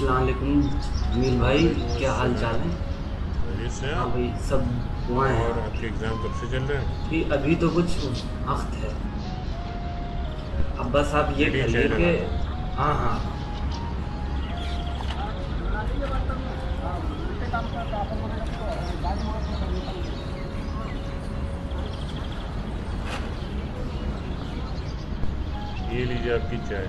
अस्सलाम वालेकुम जमील भाई, क्या हाल चाल है? खैरियत से हैं हाँ आप? भाई, सब दुआएं हैं और आपकी। आपके एग्ज़ाम कब से चल रहे हैं? जी अभी तो कुछ वक्त है। अब बस आप ये मीडियम चाय करिए कि लगा दूँ? हाँ हाँ हाँ। ये लीजिए आपकी चाय।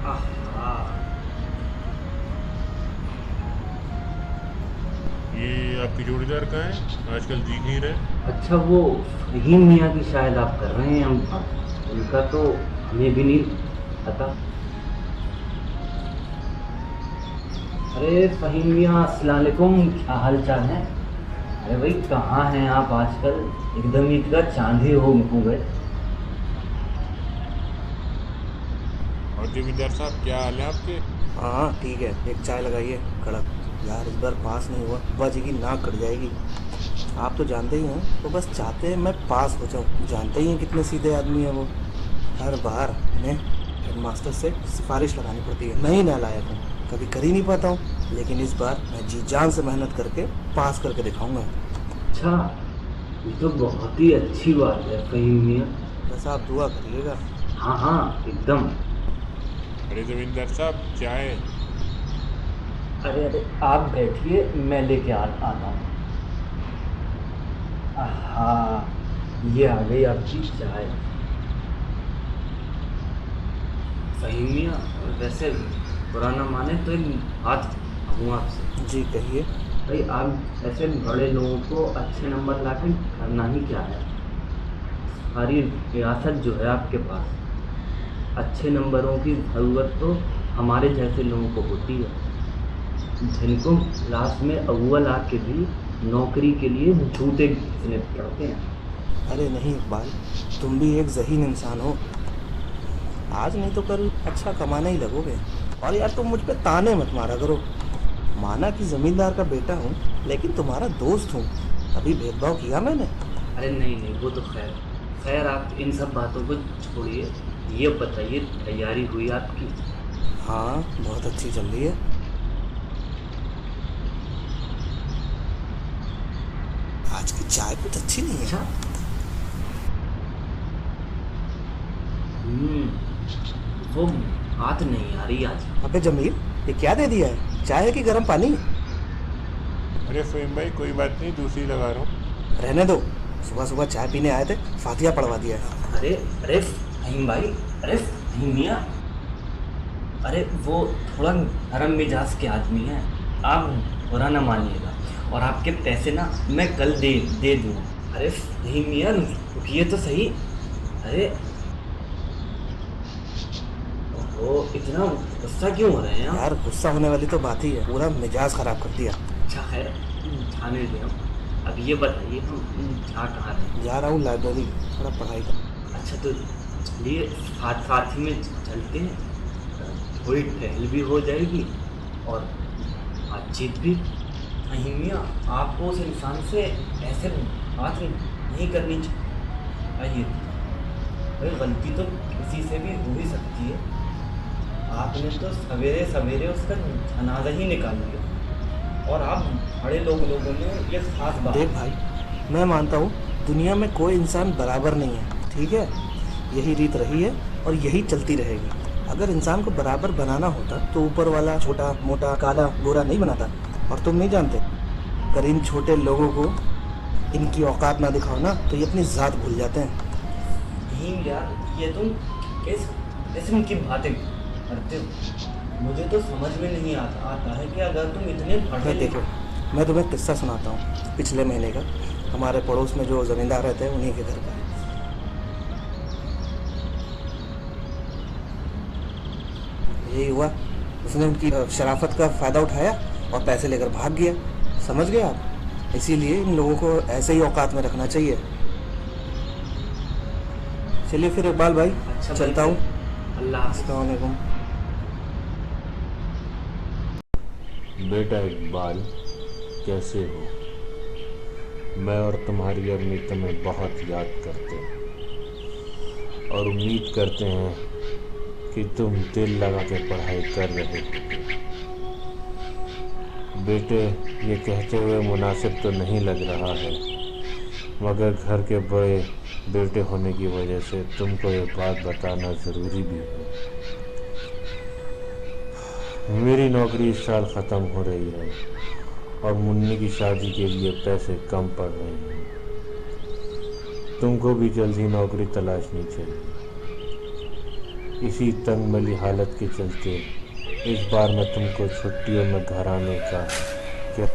आहा। ये आपकी जोड़ीदार कहाँ है? आजकल दिख नहीं रहे। अच्छा, वो फहीम मियाँ की शायद आप कर रहे हैं? हम उनका तो हमें भी नहीं पता। अरे फहीम मियाँ, अस्सलाम वालेकुम, क्या हाल चाल है? अरे भाई, कहाँ हैं आप आजकल? एकदम ईद का चांद ही हो गए। और जमींदार साहब, क्या हाल है आपके? हाँ ठीक है, एक चाय लगाइए कड़क। यार इस बार पास नहीं हुआ, बुआ जी की नाक कट जाएगी। आप तो जानते ही हैं, तो बस चाहते हैं मैं पास हो जाऊँ। जानते ही हैं कितने सीधे आदमी है वो। हर बार इन्हें हेडमास्टर से सिफारिश लगानी पड़ती है। मैं ही नालायक हूँ, कभी कर ही नहीं पाता हूँ, लेकिन इस बार मैं जी जान से मेहनत करके पास करके दिखाऊंगा। अच्छा, ये तो बहुत ही अच्छी बात है फहीम मियाँ। बस आप दुआ करिएगा। हाँ हाँ, एकदम। अरे जमींदार साहब, चाय। अरे अरे, आप बैठिए, मैं लेके आता हूँ। हाँ, ये आ गई आपकी चाय। फहीम मियाँ, वैसे बुरा ना माने तो एक बात कहूँ आपसे। जी कहिए। भाई, आप ऐसे बड़े लोगों को अच्छे नंबर लाके करना ही क्या है? सारी रियासत जो है आपके पास, अच्छे नंबरों की ज़रूरत तो हमारे जैसे लोगों को होती है, जिनको क्लास में अव्वल आके भी नौकरी के लिए जूते घिसने पड़ते हैं। अरे नहीं इकबाल, तुम भी एक ज़हीन इंसान हो। आज नहीं तो कल अच्छा कमाने ही लगोगे। और यार तुम मुझ पे ताने मत मारा करो। माना कि जमींदार का बेटा हूँ, लेकिन तुम्हारा दोस्त हूँ। कभी भेदभाव किया मैंने? अरे नहीं नहीं, वो तो खैर खैर, आप इन सब बातों को छोड़िए। ये बताइए, तैयारी हुई आपकी? हाँ बहुत अच्छी चल रही है। आज की चाय कुछ अच्छी नहीं अच्छा। है। वो बात नहीं आ रही आज। अबे जमील, ये क्या दे दिया है? चाय है कि गर्म पानी? अरे फ़हीम भाई, कोई बात नहीं, दूसरी लगा रहा हूँ। रहने दो। सुबह सुबह चाय पीने आए थे, फातिया पढ़वा दिया है। अरे अरे फहीम भाई, अरे फहीम मियाँ, अरे वो थोड़ा नरम मिजाज के आदमी हैं। आप बुरा ना मानिएगा, और आपके पैसे ना मैं कल दे दे दूँ। अरे फहीम मियाँ, रुकिए तो सही। अरे वो इतना गुस्सा क्यों हो रहे हैं आप? यार गुस्सा होने वाली तो बात ही है, पूरा मिजाज खराब कर दिया। अच्छा है, जाने दें हम। अब ये बताइए, हम जा कहाँ रहे हैं? जा रहा हूँ लाइब्रेरी, थोड़ा पढ़ाई कर। अच्छा, तो चलिए, साथ साथ ही में चलते हैं। थोड़ी टहल भी हो जाएगी और बातचीत भी। नहीं मियाँ, आपको उस इंसान से ऐसे बात नहीं करनी चाहिए। भाई, गलती तो किसी से भी हो ही सकती है। आपने तो सवेरे सवेरे उसका जनाजा ही निकाल दिया, और आप बड़े लोगों में ये खास बात। देख भाई, मैं मानता हूँ दुनिया में कोई इंसान बराबर नहीं है, ठीक है? यही रीत रही है और यही चलती रहेगी। अगर इंसान को बराबर बनाना होता तो ऊपर वाला छोटा मोटा काला गोरा नहीं बनाता। और तुम नहीं जानते, अगर इन छोटे लोगों को इनकी औकात ना दिखाओ ना, तो ये अपनी ज़ात भूल जाते हैं। नहीं यार, ये तुम किस किस्म की बातें करते हो? मुझे तो समझ में नहीं आता है कि अगर तुम इतने पढ़े मैं देखो, मैं तुम्हें किस्सा सुनाता हूँ पिछले महीने का। हमारे पड़ोस में जो ज़मींदार रहते हैं, उन्हीं के घर का। यही हुआ, उसने उनकी शराफत का फ़ायदा उठाया और पैसे लेकर भाग गया। समझ गए आप? इसीलिए इन लोगों को ऐसे ही औकात में रखना चाहिए। चलिए फिर इकबाल भाई, अच्छा भाई, चलता हूँ। फिर अल्लाह हाफ़िज़। अस्सलाम वालेकुम। बेटा इकबाल, कैसे हो? मैं और तुम्हारी अम्मी तुम्हें बहुत याद करते हैं। और उम्मीद करते हैं कि तुम दिल लगा के पढ़ाई कर रहे हो। बेटे, ये कहते हुए मुनासिब तो नहीं लग रहा है, मगर घर के बड़े बेटे होने की वजह से तुमको ये बात बताना ज़रूरी भी है। मेरी नौकरी इस साल ख़त्म हो रही है और मुन्नी की शादी के लिए पैसे कम पड़ रहे हैं। तुमको भी जल्दी नौकरी तलाशनी चाहिए। इसी तंगमली हालत के चलते इस बार मैं तुमको छुट्टियों में घर आने का क्या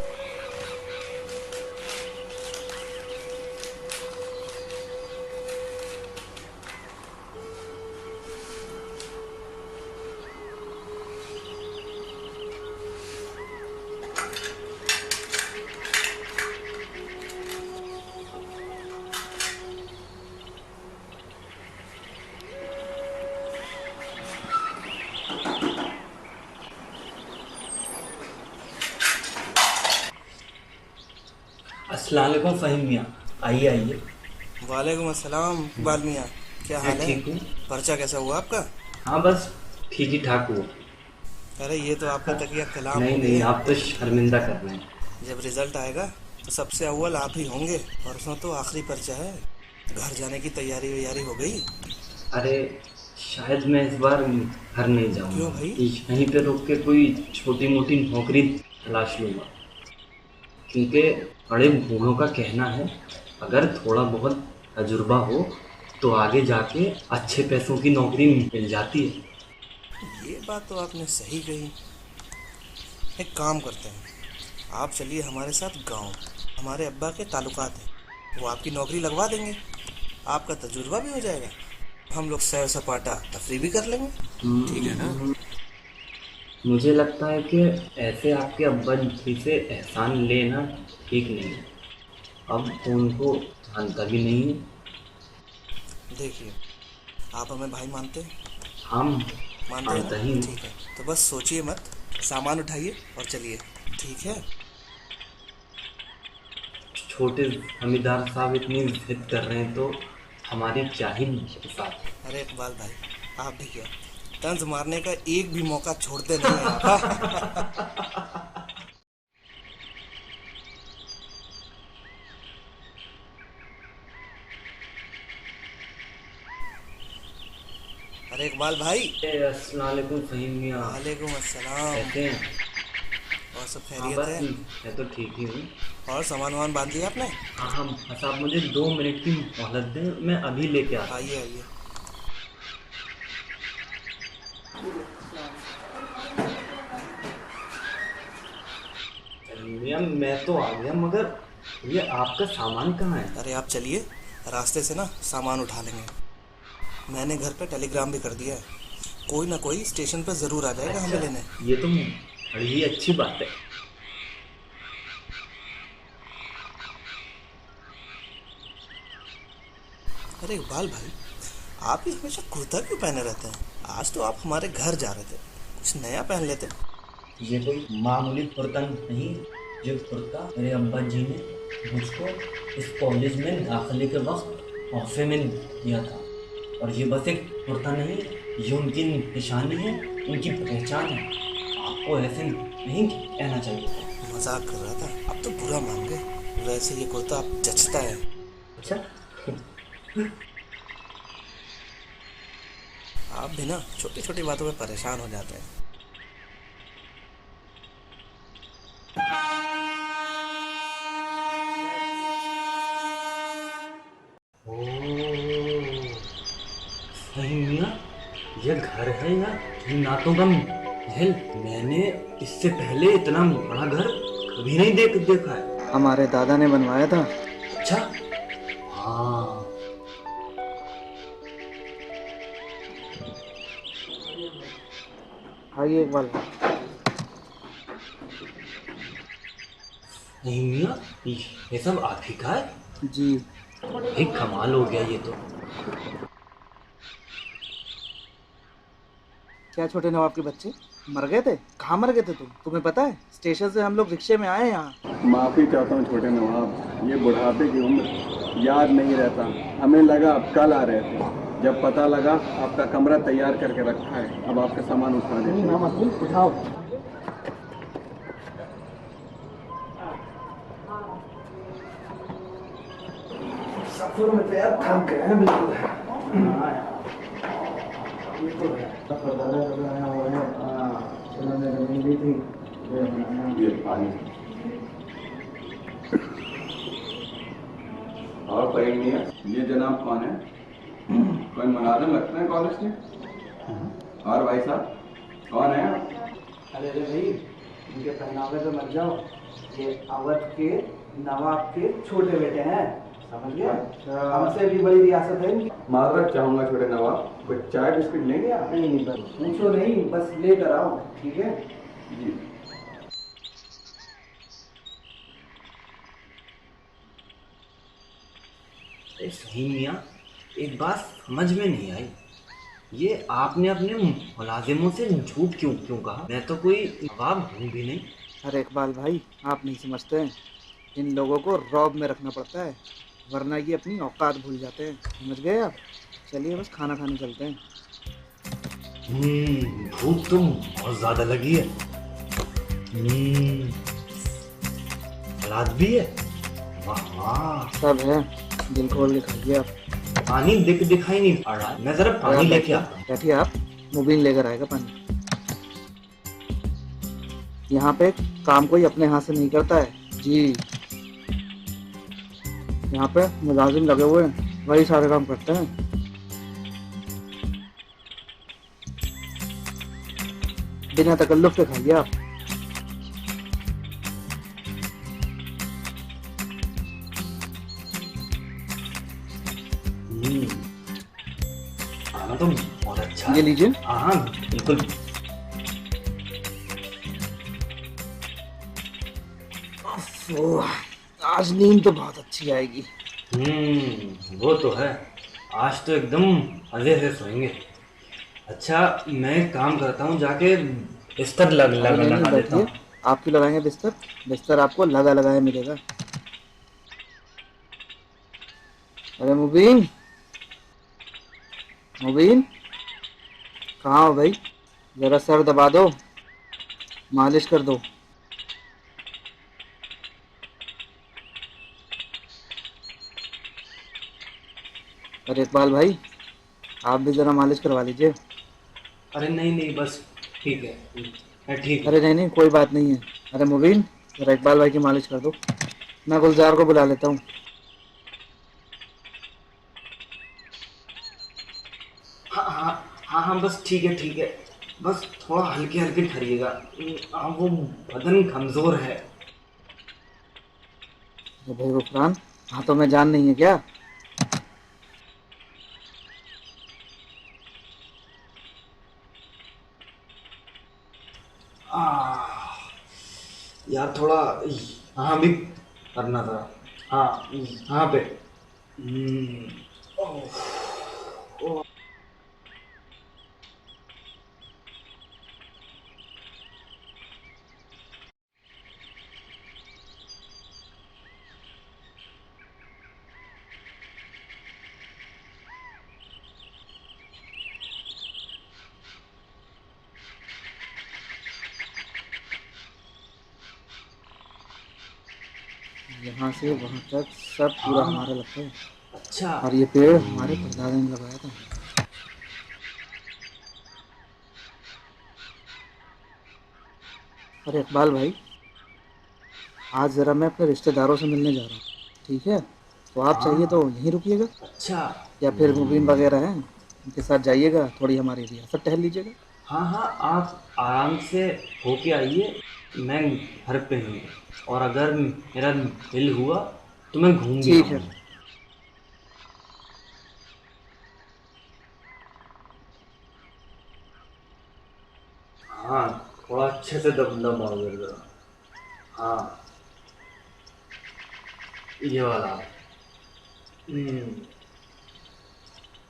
अस्सलाम वालेकुम फ़हीम मियाँ, आइए आइए। वालेकुम अस्सलाम इकबाल मियाँ, क्या हाल मैं है? ठीक हूँ। पर्चा कैसा हुआ आपका? हाँ बस ठीक ही ठाक हुआ। अरे ये तो आपका तकिया कलाम नहीं हो नहीं, गया। आप तो शर्मिंदा कर रहे हैं। जब रिजल्ट आएगा तो सबसे अव्वल आप ही होंगे। परसों तो आखिरी पर्चा है। घर जाने की तैयारी वैयारी हो गई? अरे शायद मैं इस बार घर नहीं जाऊँगा। क्यों भाई? यहीं पे रुक के कोई छोटी मोटी नौकरी तलाश लूँगा, क्योंकि बड़े बूढ़ों का कहना है अगर थोड़ा बहुत तजुर्बा हो तो आगे जाके अच्छे पैसों की नौकरी मिल जाती है। ये बात तो आपने सही कही। एक काम करते हैं, आप चलिए हमारे साथ गांव। हमारे अब्बा के ताल्लुकात हैं, वो आपकी नौकरी लगवा देंगे। आपका तजुर्बा भी हो जाएगा, हम लोग सैर सपाटा तफरी भी कर लेंगे। ठीक है ना? मुझे लगता है कि ऐसे आपके अब्बा जी से एहसान लेना ठीक नहीं है। अब तो उनको जानता भी नहीं है। देखिए, आप हमें भाई मानते हैं? हम मानते हैं मानता ना? ही नहीं। ठीक है, तो बस सोचिए मत, सामान उठाइए और चलिए। ठीक है? छोटे जमींदार साहब इतनी जिद कर रहे हैं तो हमारी क्या ही साथ। अरे इकबाल भाई, आप भी क्या, तंज मारने का एक भी मौका छोड़ते नहीं हैं आप। अरे इकबाल भाई। अस्सलाम वालेकुम फ़हीम मियाँ, वालेकुम अस्सलाम। कैसे हैं? और सब हाँ खैरियत बस है? मैं तो ठीक ही हूँ। और सामान वामान बांध दिया आपने? हाँ हाँ, बस आप मुझे 2 मिनट की मोहलत दें, मैं अभी लेके आता हूँ। आइए आइए। मियाँ मैं तो आ गया, मगर ये आपका सामान कहाँ है? अरे आप चलिए, रास्ते से ना सामान उठा लेंगे। मैंने घर पे टेलीग्राम भी कर दिया है, कोई ना कोई स्टेशन पे ज़रूर आ जाएगा हमें लेने। ये तो बड़ी ही अच्छी बात है। अरे इकबाल भाई, आप ही हमेशा कुर्ता क्यों पहने रहते हैं? आज तो आप हमारे घर जा रहे थे, कुछ नया पहन लेते। ये कोई मामूली कुर्ता नहीं, ये कुर्ता मेरे अब्बा जी ने मुझको इस कॉलेज में दाखिले के वक्त तोहफे में दिया था। और ये बस एक कुर्ता नहीं, ये उनकी निशानी है, उनकी पहचान है। आपको ऐसे नहीं कहना चाहिए। मजाक कर रहा था, अब तो बुरा मान गए। वैसे ये कुर्ता आप जचता है। अच्छा, आप भी ना छोटी छोटी बातों में परेशान हो जाते हैं। मियाँ, ये घर है या जन्नातों का महल? मैंने इससे पहले इतना बड़ा घर कभी नहीं देखा है। हमारे दादा ने बनवाया था। अच्छा, हाँ। आइए इकबाल। नहीं मियाँ, ये सब आप ही का है? जी। एक कमाल हो गया ये तो। क्या छोटे नवाब के बच्चे मर गए थे? कहाँ मर गए थे तुम? तुम्हें पता है, स्टेशन से हम लोग रिक्शे में आए यहाँ। माफ़ी चाहता हूँ छोटे नवाब, ये बुढ़ापे की उम्र, याद नहीं रहता। हमें लगा आप कल आ रहे थे। जब पता लगा आपका कमरा तैयार करके रखा है, अब आपका सामान उठा देते। उठाओ। सफर में तो यार थक गए हैं बिल्कुल। ये तो है। ये पानी और कोई नहीं है। ये जनाब कौन है? कोई मुलाजिम लगते हैं कॉलेज के? और भाई साहब कौन है आप? अरे भाई, इनके पहनावे पे मत जाओ। ये अवध के नवाब के छोटे बेटे हैं, समझ गए? हमसे भी बड़ी रियासत है इनकी। माजरत चाहूंगा छोटे नवाब, कुछ चाय बिस्किट लेंगे आप? नहीं, बस पूछो नहीं, बस लेकर आओ, ठीक है? जी। सही मियाँ, एक बात समझ में नहीं आई, ये आपने अपने मुलाजिमों से झूठ क्यों क्यों कहा? मैं तो कोई नवाब हूँ भी नहीं। अरे इकबाल भाई, आप नहीं समझते हैं, इन लोगों को रौब में रखना पड़ता है, वरना ये अपनी औकात भूल जाते हैं, समझ गए आप? चलिए बस खाना खाने चलते हैं। भूख तो बहुत ज्यादा लगी है। सलाद भी है, वाह वाह। सब है, दिल खोल के खाइए आप। पानी दिखाई नहीं पड़ रहा है, मैं जरा पानी लेके आता हूँ। बैठिए आप, मुबीन लेकर आएगा पानी। यहाँ पे काम कोई अपने हाथ से नहीं करता है जी, यहाँ पे मुलाजिम लगे हुए हैं, वही सारे काम करते हैं। बिना तकल्लुफ के खाइए आप। खाना तो बहुत अच्छा ये है। लीजिए। हाँ बिल्कुल। ओह, आज नींद तो बहुत अच्छी आएगी। वो तो है, आज तो एकदम मजे से सोएंगे। अच्छा, मैं एक काम करता हूँ, जाके बिस्तर लगा नहीं देता बैठिए, हूँ। आप क्यों लगाएंगे बिस्तर? बिस्तर आपको लगा लगाया मिलेगा। अरे मुबीन, मुबीन कहाँ हो भाई? जरा सर दबा दो, मालिश कर दो। अरे इकबाल भाई, आप भी जरा मालिश करवा लीजिए। अरे नहीं नहीं, बस ठीक है, मैं ठीक हूँ। अरे नहीं नहीं, कोई बात नहीं है। अरे मुबीन, जरा इकबाल भाई की मालिश कर दो। मैं गुलजार को बुला लेता हूँ। हाँ हाँ हाँ हाँ, बस ठीक है, बस थोड़ा हल्के हल्के ठहरिएगा। वो बदन कमजोर है। अरे भाई गुफरान, हाथों में जान नहीं है क्या? यार थोड़ा हाँ भी करना था। हाँ हाँ पे। ओह, ओह। यहाँ से वहाँ तक सब पूरा हाँ, हमारा लगता है, अच्छा। और ये पेड़ हमारे परदादा ने लगाया था। अरे इकबाल भाई, आज ज़रा मैं अपने रिश्तेदारों से मिलने जा रहा हूँ, ठीक है? तो आप चाहिए तो यहीं रुकिएगा, अच्छा। या फिर मुबीन वगैरह हैं, उनके साथ जाइएगा, थोड़ी हमारी रियासत टहल लीजिएगा। हाँ हाँ, आप आराम से होके आइए, मैं घर पे हूँ, और अगर मेरा दिल हुआ तो मैं घूम भी ठीक है। आऊँगा। हाँ, थोड़ा अच्छे से दबाओ जरा। हाँ, ये वाला।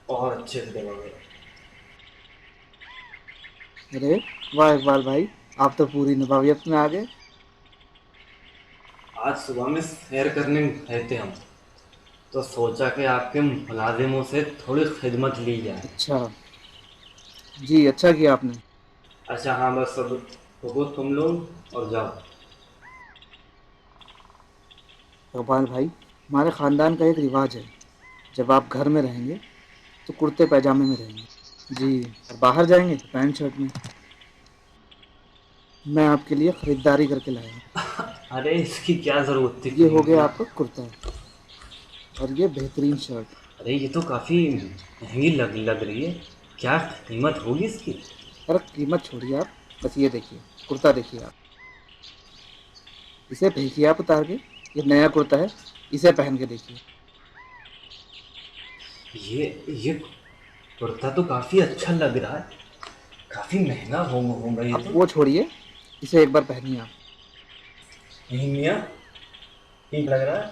और अच्छे से दबाओ। अरे वाह इकबाल भाई, आप तो पूरी नबावियत में आ गए। आज सुबह में सैर करने गए थे हम, तो सोचा कि आपके मुलाजिमों से थोड़ी खिदमत ली जाए। अच्छा जी, अच्छा किया आपने। अच्छा हाँ, बस सब रुको तुम लोग और जाओ। इकबाल भाई, हमारे ख़ानदान का एक रिवाज है, जब आप घर में रहेंगे तो कुर्ते पैजामे में रहेंगे जी, और बाहर जाएंगे तो पैंट शर्ट में। मैं आपके लिए ख़रीदारी करके लाया हूँ। अरे इसकी क्या ज़रूरत थी ये हो खरीदने गया की? आपका कुर्ता और ये बेहतरीन शर्ट। अरे ये तो काफ़ी महंगी लग रही है। क्या कीमत होगी इसकी? अरे कीमत छोड़िए आप, बस ये देखिए, कुर्ता देखिए आप, इसे देखिए आप उतार के, ये नया कुर्ता है, इसे पहन के देखिए। ये कुर्ता तो काफ़ी अच्छा लग रहा है। काफ़ी महंगा होगा ये आप तो। वो छोड़िए, इसे एक बार पहनिए आप। नहीं मियाँ, ठीक लग रहा है।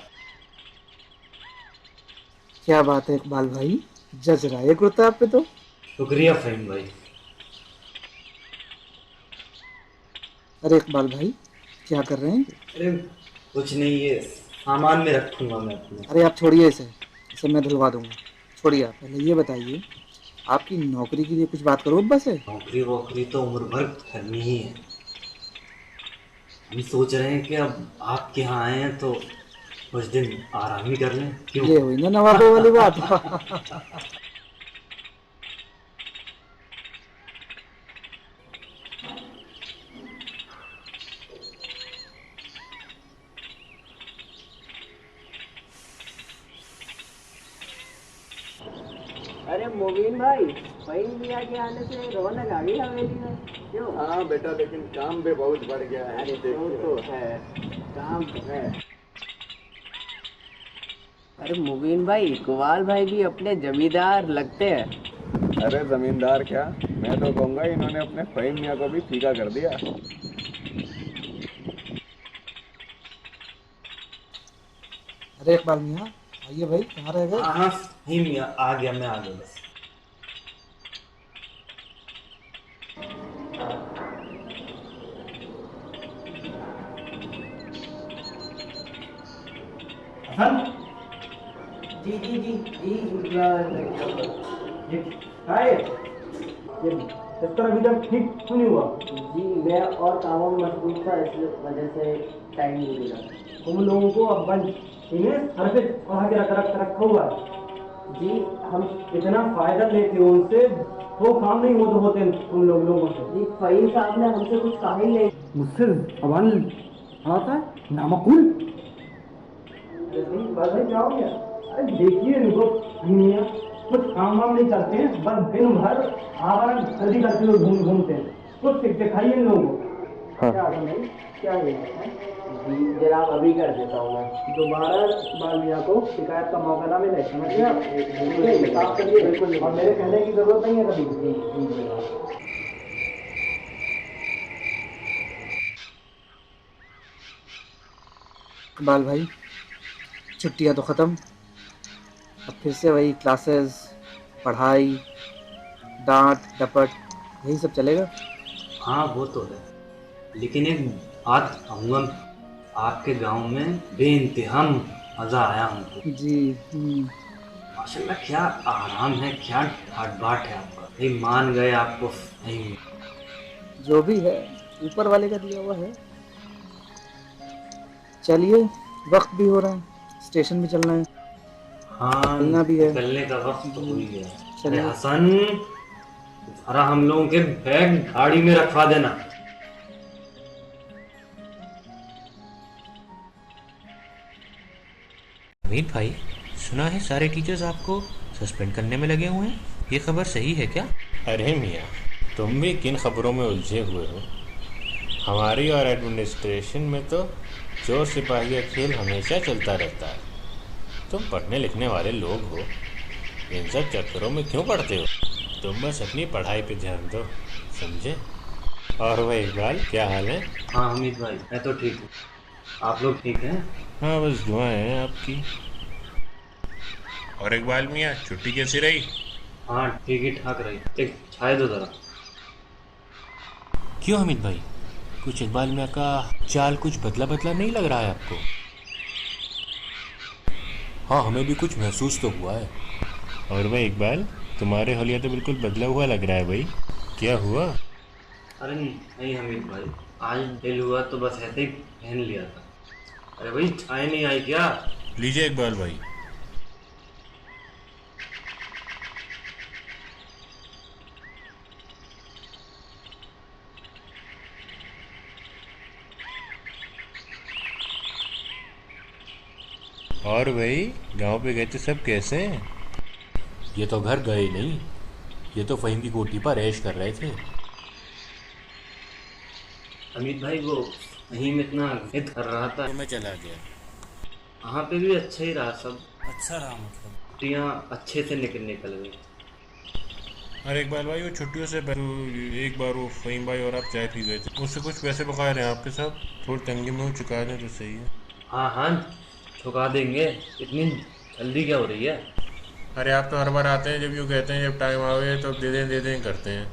क्या बात है इकबाल भाई, जच रहा है ये कुर्ता आप पे तो। शुक्रिया फ़हीम भाई। अरे इकबाल भाई, क्या कर रहे हैं? अरे कुछ नहीं, ये सामान में रखूँगा मैं अपने। अरे आप छोड़िए इसे, इसे मैं धुलवा दूंगा। छोड़िए आप, पहले ये बताइए, आपकी नौकरी के लिए कुछ बात करो अब्बा से। नौकरी वोकरी तो उम्र भर करनी ही है। हम सोच रहे हैं कि अब आपके यहाँ आए हैं तो कुछ दिन आराम ही कर लें, क्यों? ये हुई ना नवाबों वाली बात। अरे मोबिन भाई, वही मियाँ के आने से रौनक आ गई हवेली में। क्यों? हाँ बेटा, लेकिन काम भी बहुत बढ़ गया है। अरे तो है, काम तो है। अरे मुबीन भाई, इकबाल भाई भी अपने जमींदार लगते हैं। अरे जमींदार क्या, मैं तो कहूँगा इन्होंने अपने फ़हीम मियाँ को भी फीका कर दिया। अरे इकबाल मियाँ, आइए भाई, कहाँ रह गए? हाँ हाँ फ़हीम मियाँ, आ गया, मैं आ गया बस। हसन, जी जी जी जी। ये हाय, ये बिस्तर अभी तक ठीक क्यों नहीं हुआ? जी मैं और कामों में मशगूल था, इस वजह से टाइम नहीं मिला। तुम लोगों को अब बंद इन्हें सर पे चढ़ा के रखा हुआ है। जी हम इतना फायदा लेते हो उनसे, वो काम नहीं होते तुम लोगों से। जी फहीम साहब ने हमसे कुछ कहा ही नहीं। मुझसे अवान आता है नामकुल। भाई क्या हो गया? अरे देखिए इनको, मियाँ कुछ काम वाम नहीं करते हैं, बस दिन भर आवारा गर्दी करते हुए घूमते हैं। कुछ दिखाइए इन लोगों को। क्या नहीं, क्या है? जी जनाब, अभी कर देता हूँ मैं। दोबारा बाल मियाँ को शिकायत का मौका ना मिले, समझ गए आप? साफ करिए बिल्कुल, और मेरे कहने की जरूरत नहीं है कभी। जी इकबाल भाई, छुट्टियाँ तो ख़त्म, अब फिर से वही क्लासेस, पढ़ाई, डांट डपट, यही सब चलेगा। हाँ वो तो है, लेकिन एक बात कहूँगा, आपके गांव में बेइंतहा मज़ा आया हमको। जी माशाल्लाह, क्या आराम है, क्या ठाट बाट है आपका। ये मान गए आपको नहीं। जो भी है ऊपर वाले का दिया हुआ है। चलिए, वक्त भी हो रहा है, स्टेशन भी चलना है। हाँ चलना भी है। निकलने का वक्त तो हो ही गया। चलिए। अरे हसन, सारा हम लोगों के बैग गाड़ी में रखवा देना। अमित भाई, सुना है सारे टीचर्स आपको सस्पेंड करने में लगे हुए हैं, ये खबर सही है क्या? अरे मियाँ, तुम भी किन खबरों में उलझे हुए हो? हमारी और एडमिनिस्ट्रेशन में तो चोर सिपाही का खेल हमेशा चलता रहता है। तुम पढ़ने लिखने वाले लोग हो, इन सब चक्करों में क्यों पढ़ते हो? तुम बस अपनी पढ़ाई पे ध्यान दो, समझे? और वह इकबाल, क्या हाल है? हाँ हमीद भाई, मैं तो ठीक हूँ, आप लोग ठीक हैं? हाँ बस दुआएं हैं आपकी। और इकबाल मियाँ, छुट्टी कैसी रही? हाँ ठीक ही ठाक रही। एक चाय दो ज़रा। क्यों अमित भाई, कुछ इकबाल मियाँ का चाल कुछ बदला बदला नहीं लग रहा है आपको? हाँ, हमें भी कुछ महसूस तो हुआ है। और भाई इकबाल, तुम्हारे हलिया तो बिल्कुल बदला हुआ लग रहा है भाई, क्या हुआ? अरे नहीं हमीद भाई, आज दिल हुआ तो बस ऐसे ही पहन लिया था। अरे भाई चाय नहीं आई क्या? लीजिए इकबाल भाई। और भाई गांव पे गए थे सब कैसे हैं? ये तो घर गए नहीं, ये तो फ़हीम की कोठी पर ऐश कर रहे थे। हमीद भाई वो कहीं में इतना जिद कर रहा था, तो मैं चला गया। वहाँ पे भी अच्छा ही रहा सब। अच्छा रहा मतलब? छुट्टियाँ अच्छे से निकल गई। अरे इकबाल भाई, वो छुट्टियों से पहले एक बार वो फ़हीम भाई और आप चाय पी गए थे, उससे कुछ पैसे बकाया रहे हैं आपके साथ, थोड़ी तंगी में वो चुका दें तो सही है। हाँ हाँ चुका देंगे, इतनी जल्दी क्या हो रही है? अरे आप तो हर बार आते हैं, जब यूँ कहते हैं जब टाइम आवे तो दे दें करते हैं।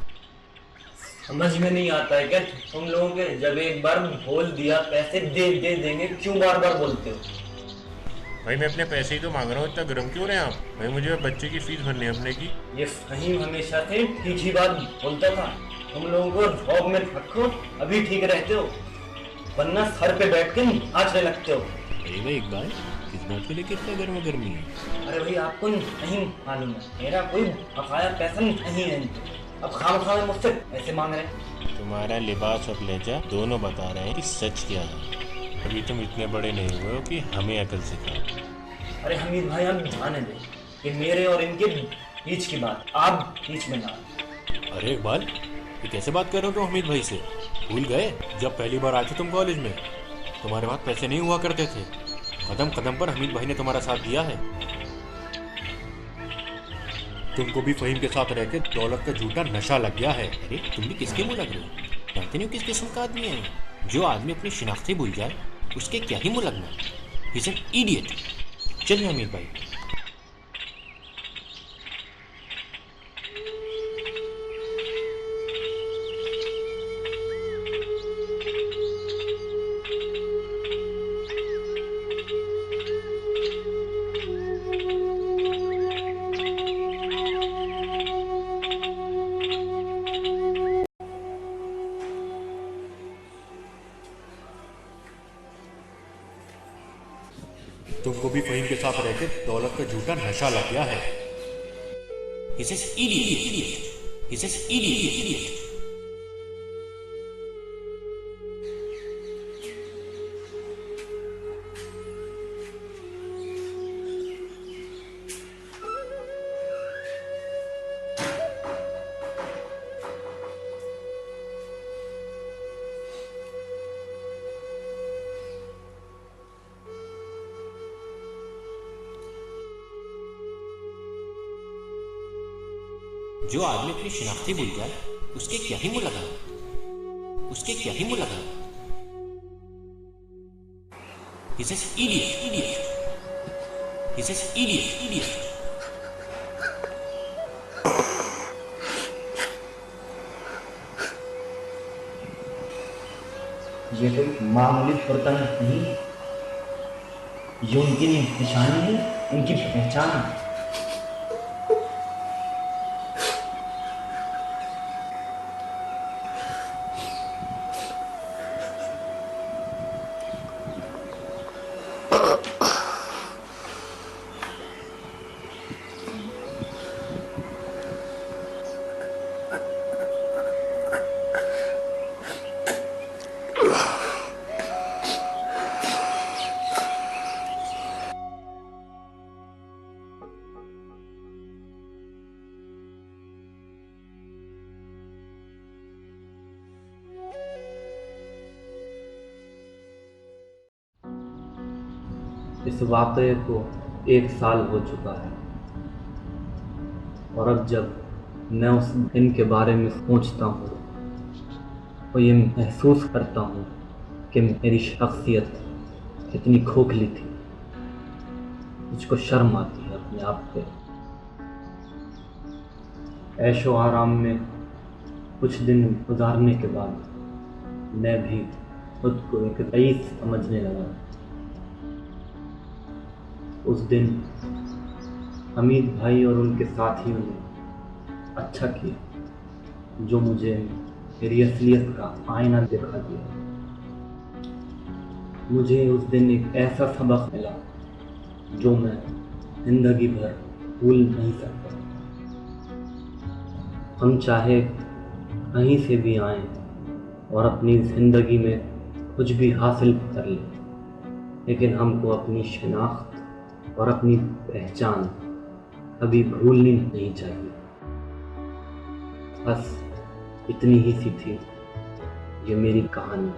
समझ में नहीं आता है क्या तुम लोगों के? जब एक बार बोल दिया पैसे दे देंगे, क्यों बार बार बोलते हो? भाई मैं अपने पैसे ही तो मांग रहा हूँ, इतना गर्म क्यों रहे हैं आप? भाई मुझे बच्चे की फीस भरनी है अपने की। ये फहीम हमेशा से ठीक ही बात बोलता था, तुम लोगों को जॉब में रखो अभी ठीक रहते हो, वरना सर पे बैठ के नाचने लगते हो। अरे भाई इकबाल, किस बात को लेकर इतना गर्मी है? अरे भाई आपको नहीं मालूम है, मेरा कोई बकाया पैसा नहीं है, अब खाम में मुझसे पैसे मांग रहे हैं। तुम्हारा लिबास और लहजा दोनों बता रहे हैं कि सच क्या है। अभी तुम इतने बड़े नहीं हुए हो कि हमें अकल सिखाओ। अरे हमीद भाई आप जाने दे, ये मेरे और इनके बीच की बात, आप बीच में ना। अरे इकबाल, ये कैसे बात कर रहे हो तुम हमीद भाई से? भूल गए जब पहली बार आए थे तुम कॉलेज में, तुम्हारे पास पैसे नहीं हुआ करते थे, कदम कदम पर हमीद भाई ने तुम्हारा साथ दिया है। तुमको भी फ़हीम के साथ रहकर दौलत का झूठा नशा लग गया है। अरे तुम भी किसके मुँह लग रहे हो? जानते नहीं हो किस किस्म का आदमी है? जो आदमी अपनी शिनाख्त भूल जाए उसके क्या ही मुँह लगना। He is an idiot. चलिए अमीर भाई। तुमको भी फ़हीम के साथ रहकर दौलत का झूठा नशा लग गया है। He says idiot. He says idiot. जो आदमी अपनी शिनाख्ती भूल जाए उसके क्या ही मुँह लगा, उसके क्या ही मुँह लगा। He says idiot. He says idiot. ये कोई मामूली बर्तन नहीं, ये उनकी निशानी है, उनकी पहचान है। इस वाक़े को 1 साल हो चुका है और अब जब मैं उस दिन के बारे में सोचता हूँ तो ये महसूस करता हूँ कि मेरी शख्सियत कितनी खोखली थी। मुझको शर्म आती है अपने आप पे। ऐशो आराम में कुछ दिन गुजारने के बाद मैं भी खुद को एक रईस समझने लगा। उस दिन हमीद भाई और उनके साथियों ने अच्छा किया जो मुझे मेरी असलियत का आईना दिखा दिया। मुझे उस दिन एक ऐसा सबक मिला जो मैं जिंदगी भर भूल नहीं सकता। हम चाहे कहीं से भी आएं और अपनी ज़िंदगी में कुछ भी हासिल कर लें, लेकिन हमको अपनी शिनाख्त और अपनी पहचान कभी भूलनी नहीं चाहिए। बस इतनी ही सी थी ये मेरी कहानी।